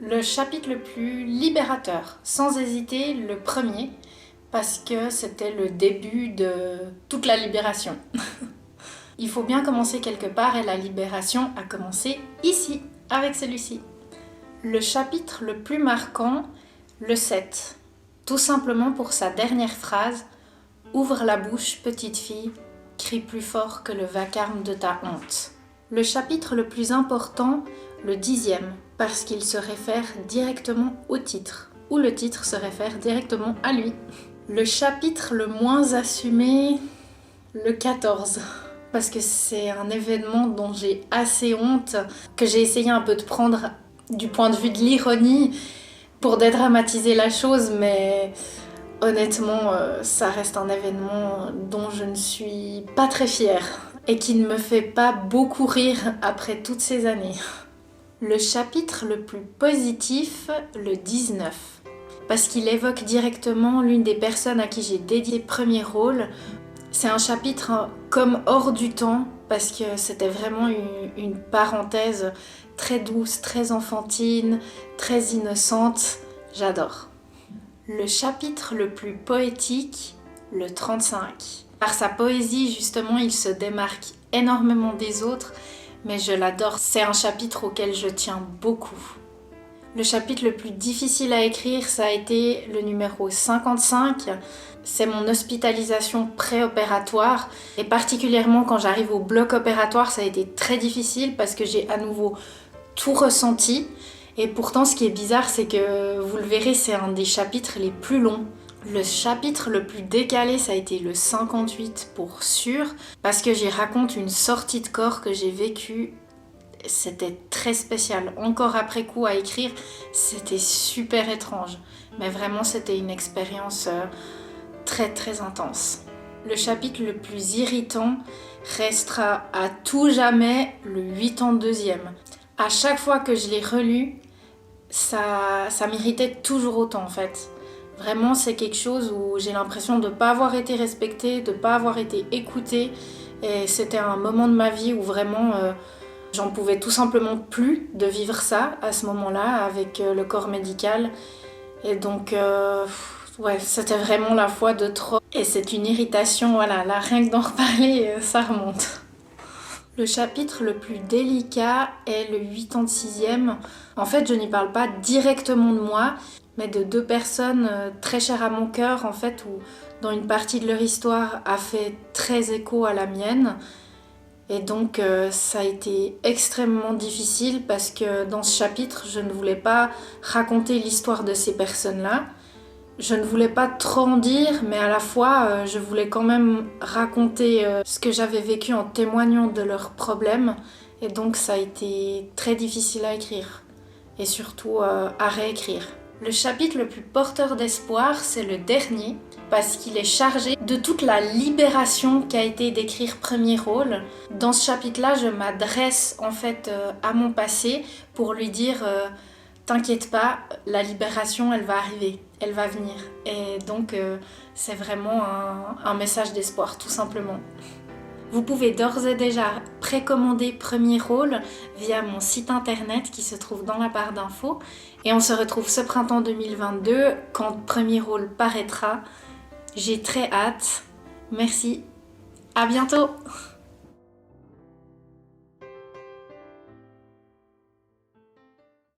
Le chapitre le plus libérateur, sans hésiter, le premier, parce que c'était le début de toute la libération. Il faut bien commencer quelque part et la libération a commencé ici, avec celui-ci. Le chapitre le plus marquant, le 7, tout simplement pour sa dernière phrase « Ouvre la bouche, petite fille, crie plus fort que le vacarme de ta honte ». Le chapitre le plus important, le 10e, parce qu'il se réfère directement au titre, ou le titre se réfère directement à lui. Le chapitre le moins assumé, le 14, parce que c'est un événement dont j'ai assez honte, que j'ai essayé un peu de prendre du point de vue de l'ironie pour dédramatiser la chose, mais honnêtement, ça reste un événement dont je ne suis pas très fière et qui ne me fait pas beaucoup rire après toutes ces années. Le chapitre le plus positif, le 19, parce qu'il évoque directement l'une des personnes à qui j'ai dédié le premier rôle. C'est un chapitre comme hors du temps, parce que c'était vraiment une parenthèse très douce, très enfantine, très innocente. J'adore. Le chapitre le plus poétique, le 35. Par sa poésie, justement, il se démarque énormément des autres, mais je l'adore. C'est un chapitre auquel je tiens beaucoup. Le chapitre le plus difficile à écrire, ça a été le numéro 55. C'est mon hospitalisation préopératoire. Et particulièrement quand j'arrive au bloc opératoire, ça a été très difficile parce que j'ai à nouveau tout ressenti. Et pourtant, ce qui est bizarre, c'est que, vous le verrez, c'est un des chapitres les plus longs. Le chapitre le plus décalé, ça a été le 58 pour sûr, parce que j'y raconte une sortie de corps que j'ai vécue. C'était très spécial. Encore après coup à écrire, c'était super étrange. Mais vraiment, c'était une expérience très très intense. Le chapitre le plus irritant restera à tout jamais le 82e. À chaque fois que je l'ai relu, ça m'irritait toujours autant en fait. Vraiment, c'est quelque chose où j'ai l'impression de ne pas avoir été respectée, de ne pas avoir été écoutée. Et c'était un moment de ma vie où vraiment j'en pouvais tout simplement plus de vivre ça à ce moment-là avec le corps médical. Et donc, ouais, c'était vraiment la fois de trop. Et c'est une irritation, voilà, là rien que d'en reparler, ça remonte. Le chapitre le plus délicat est le 86e. En fait, je n'y parle pas directement de moi, mais de deux personnes très chères à mon cœur, en fait, où dans une partie de leur histoire a fait très écho à la mienne. Et donc, ça a été extrêmement difficile parce que dans ce chapitre, je ne voulais pas raconter l'histoire de ces personnes-là. Je ne voulais pas trop en dire, mais à la fois, je voulais quand même raconter ce que j'avais vécu en témoignant de leurs problèmes. Et donc, ça a été très difficile à écrire et surtout à réécrire. Le chapitre le plus porteur d'espoir, c'est le dernier, parce qu'il est chargé de toute la libération qu'a été d'écrire premier rôle. Dans ce chapitre-là, je m'adresse en fait à mon passé pour lui dire t'inquiète pas, la libération, elle va arriver, elle va venir. Et donc, c'est vraiment un message d'espoir, tout simplement. Vous pouvez d'ores et déjà précommander Premier Rôle via mon site internet qui se trouve dans la barre d'infos. Et on se retrouve ce printemps 2022 quand Premier Rôle paraîtra. J'ai très hâte. Merci. À bientôt.